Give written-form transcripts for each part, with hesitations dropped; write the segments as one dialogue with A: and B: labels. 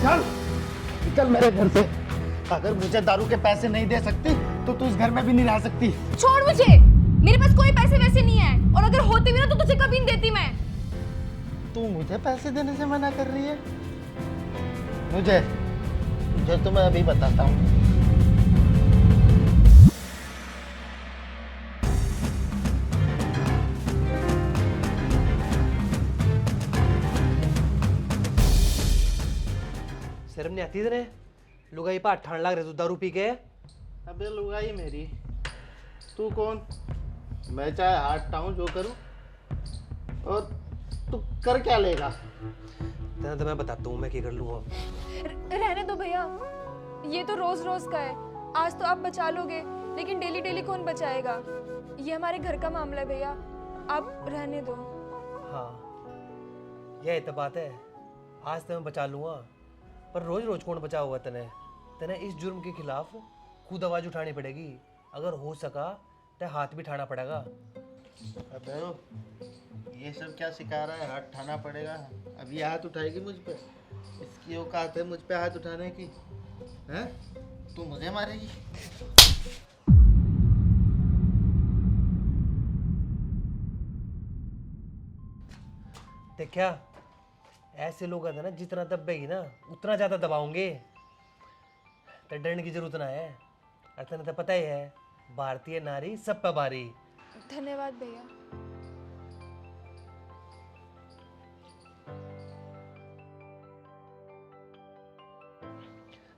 A: चल चल मेरे घर से। अगर मुझे दारू के पैसे नहीं दे सकती तो तू इस घर में भी नहीं रह सकती।
B: छोड़ मुझे, मेरे पास कोई पैसे वैसे नहीं है, और अगर होते भी ना तो तुझे कभी नहीं देती मैं।
A: तू मुझे पैसे देने से मना कर रही है? मुझे तो मैं अभी बताता हूँ।
C: शर्म नहीं आती तेरे? लुगाई पा ठंड लग रही तू दारू पी के।
A: अबे लुगाई मेरी, तू कौन? मैं चाहे हटाऊं जो करूं, और तू कर क्या लेगा?
C: तेरा तो मैं बताता हूँ मैं क्या कर लूँगा।
B: रहने दो भैया, ये तो रोज रोज का है। आज तो आप बचा लोगे, लेकिन डेली डेली कौन बचाएगा? ये हमारे घर का मामला है भैया, आप रहने दो।
C: हाँ यही तो बात है, आज तो मैं बचा लूँगा, पर रोज रोज कौन बचा होगा तेने? तेने इस जुर्म के खिलाफ खुद आवाज़ उठानी पड़ेगी। अगर हो सका तो हाथ भी उठाना पड़ेगा।
A: अबे ये सब क्या सिखा रहा है? हाथ उठाना पड़ेगा? अब ये हाथ उठाएगी मुझ पे? इसकी औकात है मुझ पे हाथ उठाने की? हैं? तू मुझे मारेगी?
C: देखा, ऐसे लोग आते ना, जितना दबेगी ना उतना ज़्यादा दबाओगे। तो डरने की जरूरत ना है। अतने तो पता ही है, भारतीय नारी सब पे भारी।
B: धन्यवाद भैया।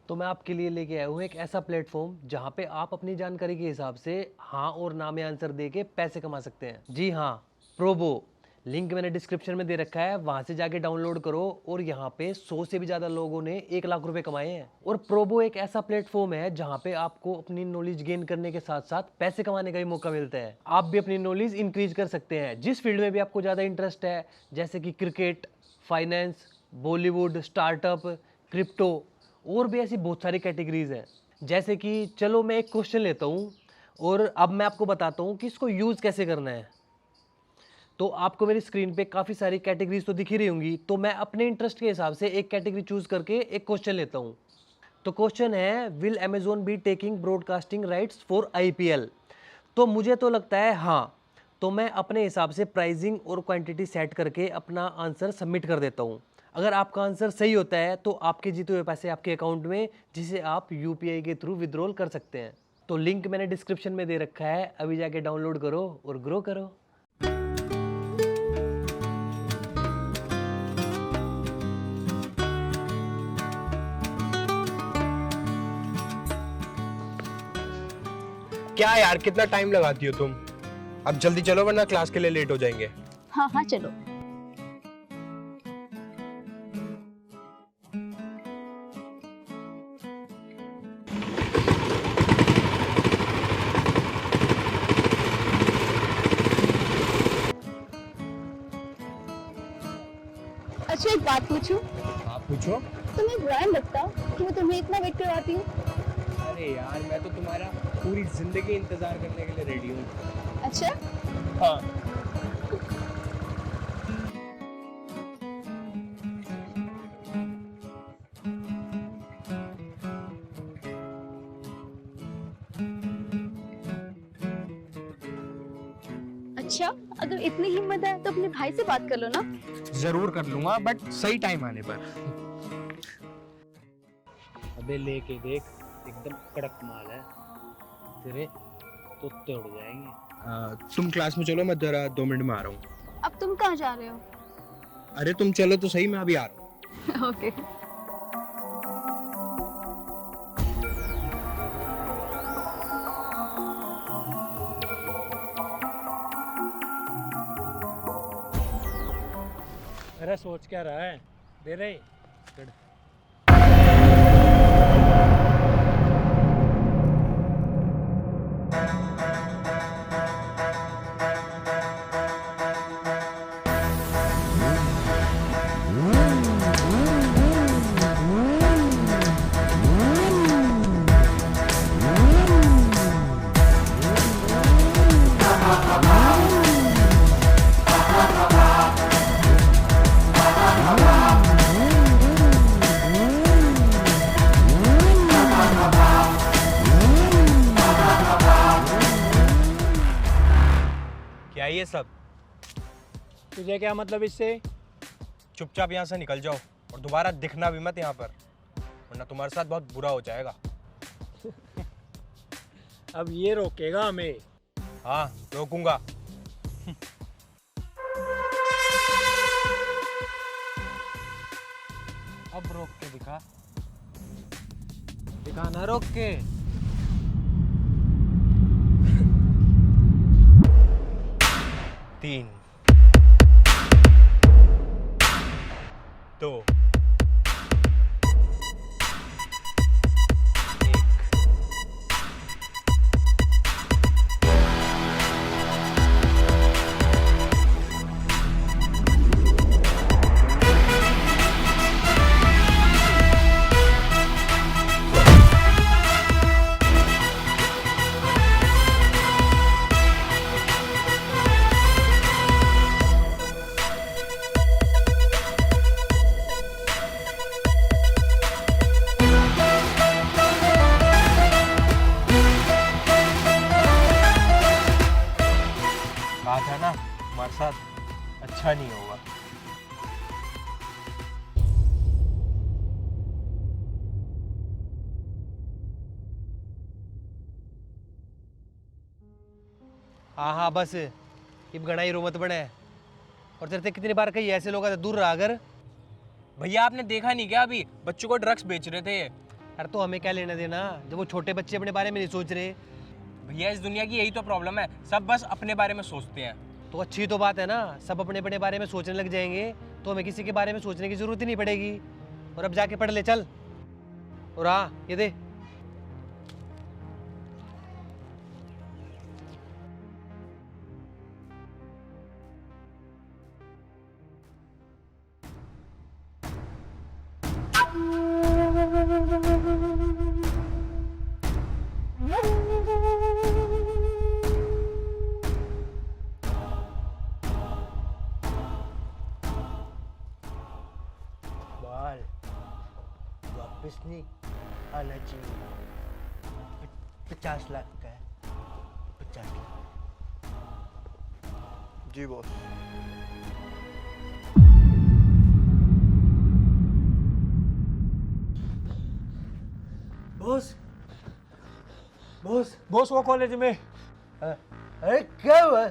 C: तो मैं आपके लिए लेके आया हूँ एक ऐसा प्लेटफॉर्म जहाँ पे आप अपनी जानकारी के हिसाब से हाँ और ना में आंसर दे के पैसे कमा सकते हैं। जी हाँ, प्रोबो। लिंक मैंने डिस्क्रिप्शन में दे रखा है, वहाँ से जाके डाउनलोड करो। और यहाँ पे 100 से भी ज़्यादा लोगों ने 1 लाख रुपए कमाए हैं। और प्रोबो एक ऐसा प्लेटफॉर्म है जहाँ पे आपको अपनी नॉलेज गेन करने के साथ साथ पैसे कमाने का भी मौका मिलता है। आप भी अपनी नॉलेज इंक्रीज कर सकते हैं जिस फील्ड में भी आपको ज़्यादा इंटरेस्ट है, जैसे कि cricket, finance, Bollywood, startup, crypto, और भी ऐसी बहुत सारी कैटेगरीज हैं। जैसे कि चलो मैं एक क्वेश्चन लेता हूँ और अब मैं आपको बताता हूँ कि इसको यूज़ कैसे करना है। तो आपको मेरी स्क्रीन पे काफ़ी सारी कैटेगरीज तो दिख ही रही होंगी, तो मैं अपने इंटरेस्ट के हिसाब से एक कैटेगरी चूज़ करके एक क्वेश्चन लेता हूँ। तो क्वेश्चन है, will Amazon be taking broadcasting rights for IPL? तो मुझे तो लगता है हाँ। तो मैं अपने हिसाब से प्राइसिंग और क्वांटिटी सेट करके अपना आंसर सबमिट कर देता हूँ। अगर आपका आंसर सही होता है तो आपके जीते हुए पैसे आपके अकाउंट में, जिसे आप UPI के थ्रू विड्रॉल कर सकते हैं। तो लिंक मैंने डिस्क्रिप्शन में दे रखा है, अभी जाके डाउनलोड करो और ग्रो करो।
D: क्या यार, कितना टाइम लगाती हो तुम? अब जल्दी चलो वरना क्लास के लिए लेट हो जाएंगे।
E: हाँ हाँ चलो। अच्छा एक बात पूछूं?
D: आप पूछो।
E: तुम्हें बुरा नहीं लगता कि मैं तुम्हें इतना वेट करवाती हूँ?
D: अरे यार, मैं तो तुम्हारा पूरी जिंदगी इंतजार करने के लिए रेडी हूँ।
E: अच्छा
D: हाँ।
E: अच्छा, अगर इतनी हिम्मत है तो अपने भाई से बात कर लो ना।
D: जरूर कर लूंगा, बट सही टाइम आने पर।
F: अबे लेके देख, एकदम कड़क माल है, तेरे तो तोड़ जाएंगे।
D: तुम क्लास में चलो, मैं जरा 2 मिनट में आ रहा हूँ।
E: अब तुम कहाँ जा रहे हो?
D: अरे तुम चलो तो सही, मैं अभी आ रहा हूँ।
E: ओके।
F: अरे सोच क्या रहा है, दे रहे।
G: ये सब।
D: तुझे क्या मतलब इससे?
G: चुपचाप यहाँ से निकल जाओ और दोबारा दिखना भी मत यहाँ पर, वरना तुम्हारे साथ बहुत बुरा हो जाएगा।
D: अब ये रोकेगा हमें?
G: हाँ रोकूंगा।
C: अब रोक के दिखा, दिखाना रोक के।
G: तीन, दो, कहा था ना तुम्हारे साथ अच्छा नहीं होगा।
C: हाँ हाँ बस इब गणाई रोमत बने। और तेरे से कितनी बार कही ऐसे लोग दूर रहा अगर।
G: भैया आपने देखा नहीं क्या, अभी बच्चों को ड्रग्स बेच रहे थे ये।
C: अरे तो हमें क्या लेना देना जब वो छोटे बच्चे अपने बारे में नहीं सोच रहे।
G: भैया इस दुनिया की यही तो प्रॉब्लम है, सब बस अपने बारे में सोचते हैं।
C: तो अच्छी तो बात है ना, सब अपने अपने बारे में सोचने लग जाएंगे तो हमें किसी के बारे में सोचने की जरूरत ही नहीं पड़ेगी। और अब जाके पढ़ ले चल। और हाँ ये दे।
A: बाल वापस नहीं आना चाहिए। 50 लाख का है, 50 लाख।
H: जी बॉस।
A: बॉस बॉस
D: बॉस वो कॉलेज में।
A: अरे क्या हुआ?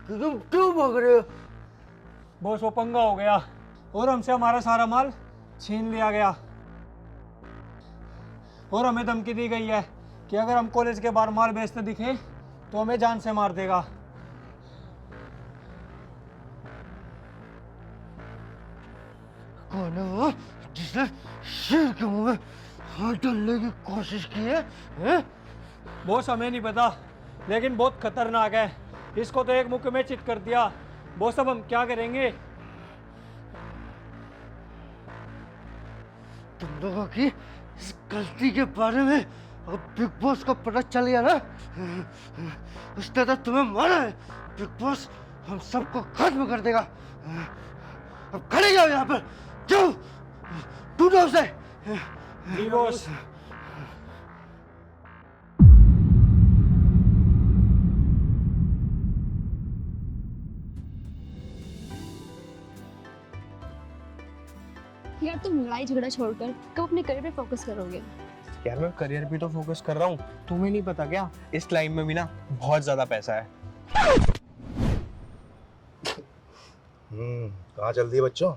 A: तुम क्यों भाग रहे हो?
D: बॉस वो पंगा हो गया और हमसे हमारा सारा माल छीन लिया गया। और हमें धमकी दी गई है कि अगर हम कॉलेज के बाहर माल बेचते दिखे तो हमें जान से मार देगा।
A: कौन है वो जिसने शेर के मुंह में हाथ डालने की कोशिश की है? हैं?
D: बॉस हमें नहीं पता, लेकिन बहुत खतरनाक है। इसको तो एक मुक्के में चित कर दिया। बॉस अब हम क्या करेंगे?
A: तुम लोगों की इस गलती के बारे में अब बिग बॉस को पता चल गया ना, उसने तो तुम्हें मारा है। बिग बॉस हम सबको खत्म कर देगा। अब खड़े जाओ यहाँ पर, जाओ ढूंढो उसे।
D: जी बॉस।
E: यार तुम लड़ाई झगड़ा छोड़कर कब अपने करियर पे फोकस करोगे?
G: यार मैं करियर पे तो फोकस कर रहा हूँ, तुम्हें नहीं पता क्या इस लाइन में भी ना बहुत ज्यादा पैसा है।
H: कहाँ चल दिए बच्चों?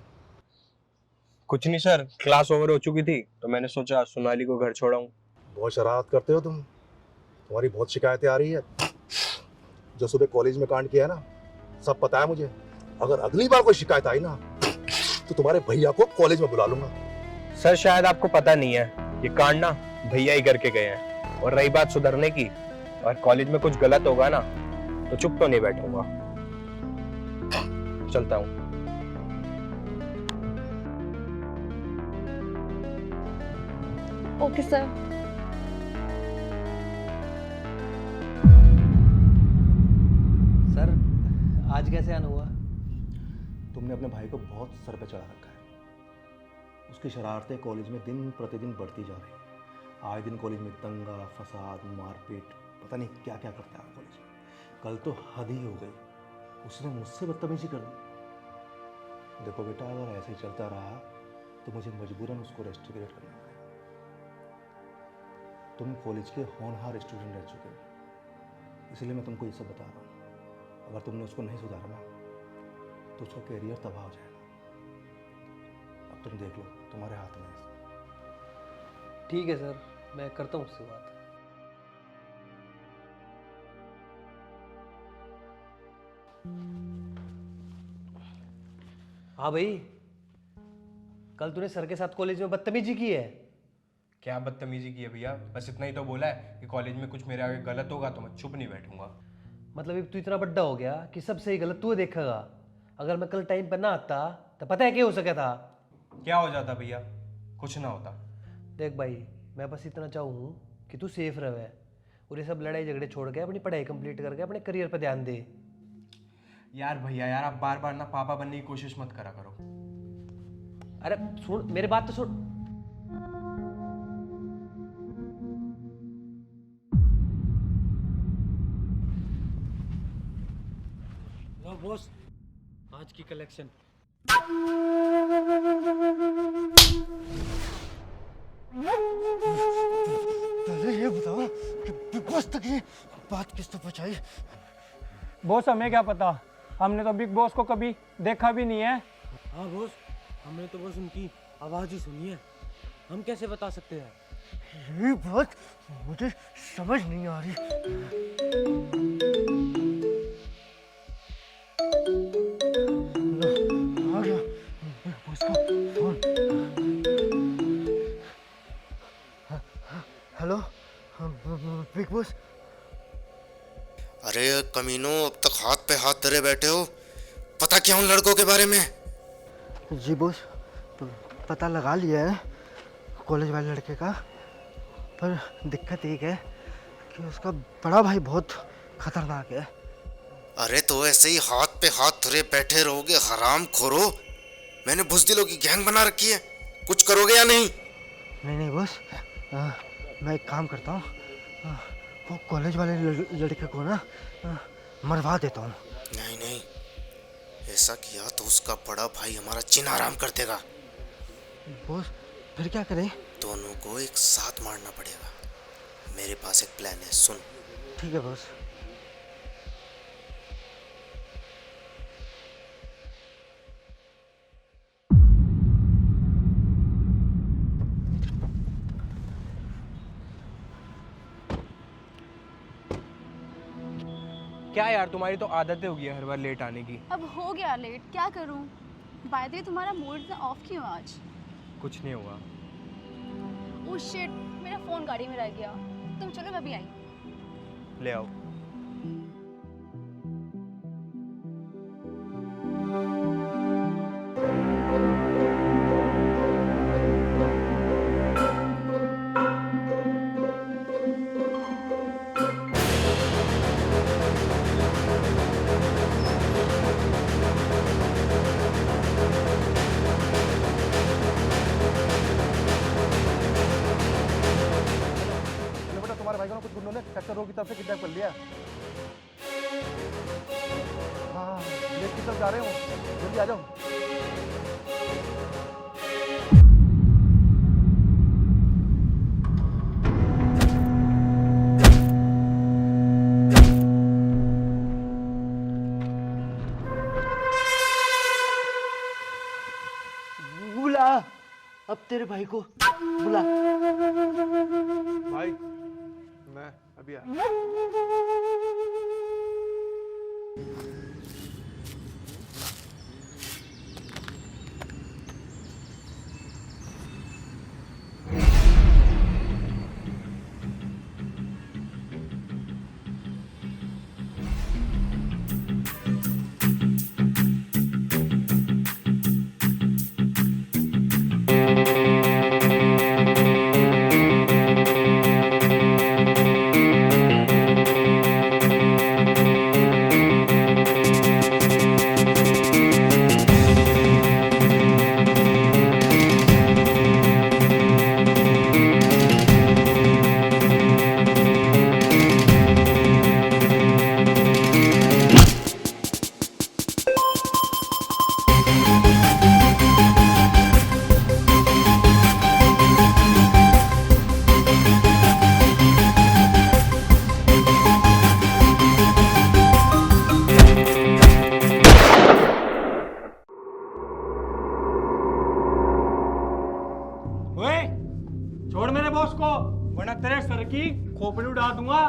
G: कुछ नहीं सर, क्लास ओवर हो चुकी थी तो मैंने सोचा सोनाली को घर छोड़ाऊं।
H: बहुत शरारत करते हो तुम, तुम्हारी बहुत शिकायतें आ रही है। जो सुबह कॉलेज में कांड किया है ना, सब पता है मुझे। अगर अगली बार कोई शिकायत आई ना तो तुम्हारे भैया को कॉलेज में बुला लूंगा।
G: सर शायद आपको पता नहीं है, ये कांड ना भैया ही करके गए हैं। और रही बात सुधरने की, और कॉलेज में कुछ गलत होगा ना तो चुप तो नहीं बैठूंगा। चलता हूँ।
E: Okay sir.
C: सर आज कैसे आना हुआ?
H: तुमने अपने भाई को बहुत सर पे चढ़ा रखा है। उसकी शरारतें कॉलेज में दिन प्रतिदिन बढ़ती जा रही हैं। आए दिन कॉलेज में दंगा, फसाद, मारपीट, पता नहीं क्या क्या करता है कॉलेज में। कल तो हद ही हो गई। उसने मुझसे बदतमीजी कर दी। देखो बेटा, अगर ऐसे ही चलता रहा तो मुझे मजबूरन उसको रेस्ट्रिकेट करना पड़ेगा। तुम कॉलेज के होनहार स्टूडेंट रह चुके हो, इसलिए मैं तुमको ये सब बता रहा हूँ। अगर तुमने उसको नहीं सुधारा ना तो उसका करियर तबाह हो जाएगा। अब तुम देख लो, तुम्हारे हाथ में है।
C: ठीक है सर, मैं करता हूँ उससे बात। हाँ भाई, कल तूने सर के साथ कॉलेज में बदतमीजी की है।
G: क्या बदतमीजी की है भैया? बस इतना ही तो बोला है कि कॉलेज में कुछ मेरे आगे गलत होगा तो मैं चुप नहीं बैठूंगा।
C: मतलब अब तू इतना बड्डा हो गया कि सब सही गलत तू देखेगा। अगर मैं कल टाइम पर ना आता तो पता है क्या हो सका था?
G: क्या हो जाता भैया? कुछ ना होता।
C: देख भाई, मैं बस इतना चाहूँ कि तू सेफ रहे और ये सब लड़ाई झगड़े छोड़ के अपनी पढ़ाई कंप्लीट करके अपने करियर पर ध्यान दे।
G: यार भैया यार, आप बार बार ना पापा बनने की कोशिश मत करा करो।
C: अरे सुन, मेरी बात तो सुन।
D: लो बॉस, आज की कलेक्शन।
A: पहले ये बताओ कि बिग बॉस तक ये बात किसने पहुंचाई?
D: बॉस हमें क्या पता, हमने तो बिग बॉस को कभी देखा भी नहीं है।
F: हाँ बॉस, हमने तो बस उनकी आवाज़ ही सुनी है, हम कैसे बता सकते हैं?
A: ये बात मुझे समझ नहीं आ रही। आ गया बिग बॉस का फोन। Hello, big boss.
I: अरे कमीनो, अब तक हाथ पे हाथ धरे बैठे हो। पता क्या उन लड़कों के बारे में?
A: जी बॉस, पता लगा लिया है कॉलेज वाले लड़के का, पर दिक्कत एक है कि उसका बड़ा भाई बहुत खतरनाक है।
I: अरे तो ऐसे ही हाथ पे हाथ धरे बैठे रहोगे हराम खोरो? मैंने बुज़दिलों की गैंग बना रखी है, कुछ करोगे या नहीं?
A: नहीं बॉस, मैं एक काम करता हूँ, वो कॉलेज वाले लड़के को ना मरवा देता हूँ।
I: नहीं, ऐसा किया तो उसका बड़ा भाई हमारा चिन्ह आराम कर देगा।
A: बॉस फिर क्या करें?
I: दोनों को एक साथ मारना पड़ेगा। मेरे पास एक प्लान है, सुन।
A: ठीक है बॉस।
G: क्या यार, तुम्हारी तो आदत हो गई है हर बार लेट आने की।
E: अब हो गया लेट, क्या करूं? बाय द वे, तुम्हारा मूड इतना ऑफ क्यों आज?
G: कुछ नहीं हुआ।
E: ओह शिट, मेरा फोन गाड़ी में रह गया। तुम चलो, मैं भी आई।
G: ले आओ।
H: बेटा, तुम्हारे भाई को ना कुछ गुंडों ने सेक्टर रो की तरफ से किडनैप कर लिया। हाँ, लेक की तरफ जा रहे हो, जल्दी आ जाओ।
A: बुला, अब तेरे भाई को बुला।
H: भाई, मैं अभी आ।
D: छोड़ मेरे बॉस को, वरना तेरे सर की खोपड़ी उड़ा दूंगा।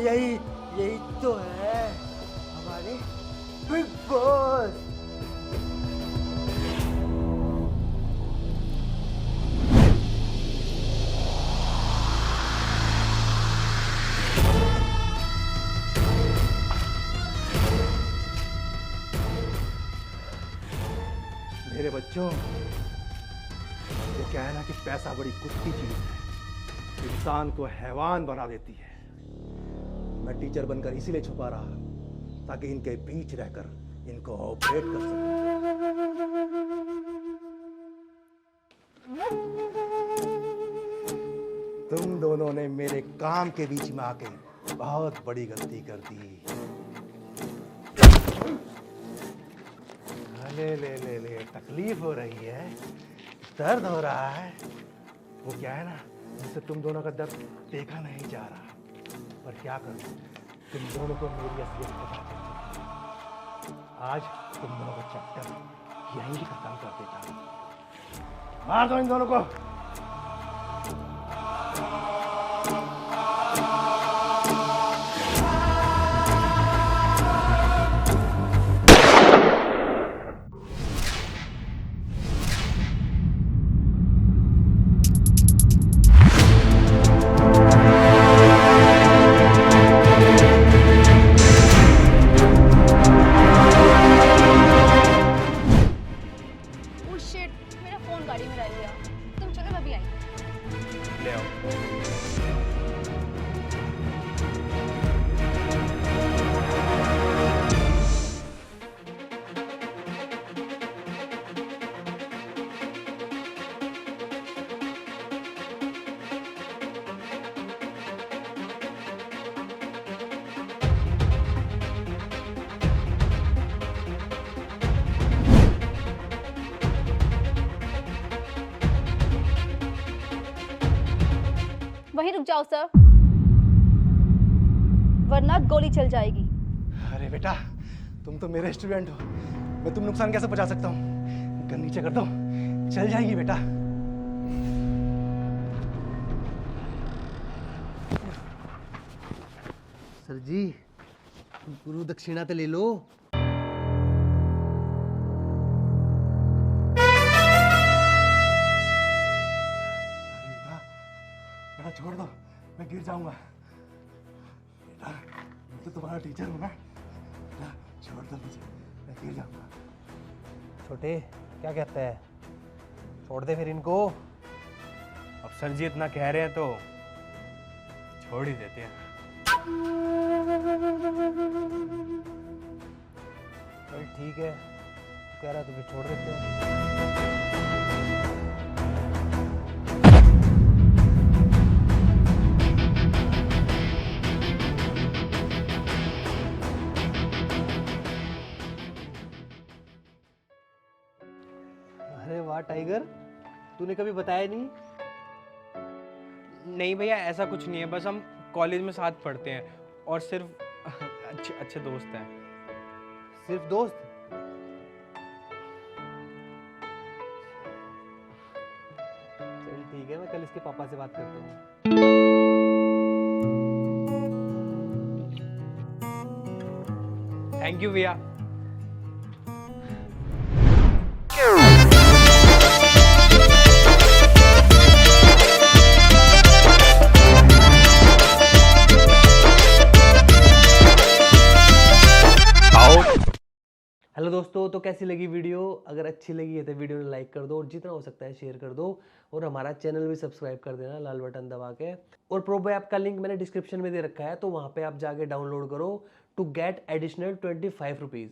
A: यही यही तो है हमारे बिग बॉस।
H: मेरे बच्चों, वो क्या है ना कि पैसा बड़ी कुत्ती चीज है, इंसान को हैवान बना देती है। मैं टीचर बनकर इसीलिए छुपा रहा ताकि इनके बीच रहकर इनको ऑपरेट कर सकूं। तुम दोनों ने मेरे काम के बीच में आके बहुत बड़ी गलती कर दी। ले तकलीफ हो रही है, दर्द हो रहा है। वो क्या है ना, मुझसे तुम दोनों का दर्द देखा नहीं जा रहा, पर क्या करूं, तुम दोनों को मेरी असलियत पता चल चुकी है। आज तुम दोनों का चैप्टर यहीं खत्म कर देता हूं। मार दो इन दोनों को।
E: ओह शिट, मेरा फोन गाड़ी में रह गया। तुम चलो, मैं अभी आई।
G: ले आओ।
E: वहीं रुक जाओ सर, वरना गोली चल जाएगी।
H: अरे बेटा, तुम तो मेरे स्टूडेंट हो, मैं तुम नुकसान कैसे पहुंचा सकता हूँ? गन नीचे कर दो, चल जाएगी बेटा।
C: सर जी, गुरु दक्षिणा तो ले लो।
H: बेटा छोड़ दो, मैं गिर जाऊंगा। बेटा मैं तो तुम्हारा टीचर हूँ ना, बेटा छोड़ दो मुझे, मैं गिर जाऊंगा।
C: छोटे, क्या कहता है? छोड़ दे फिर इनको।
G: अब सर जी इतना कह रहे हैं तो छोड़ ही देते हैं।
C: चल ठीक है, कह रहा तो फिर छोड़ देते हैं। अरे वाह टाइगर, तूने कभी बताया नहीं।
J: नहीं भैया, ऐसा कुछ नहीं है, बस हम कॉलेज में साथ पढ़ते हैं और सिर्फ अच्छे अच्छे दोस्त हैं।
C: सिर्फ दोस्त? चल ठीक है, मैं कल इसके पापा से बात करता हूँ।
J: थैंक यू भैया।
C: हेलो दोस्तों, तो कैसी लगी वीडियो? अगर अच्छी लगी है तो वीडियो में लाइक कर दो और जितना हो सकता है शेयर कर दो और हमारा चैनल भी सब्सक्राइब कर देना लाल बटन दबा के। और प्रोबो ऐप का लिंक मैंने डिस्क्रिप्शन में दे रखा है, तो वहाँ पे आप जाके डाउनलोड करो। to get additional 25 rupees.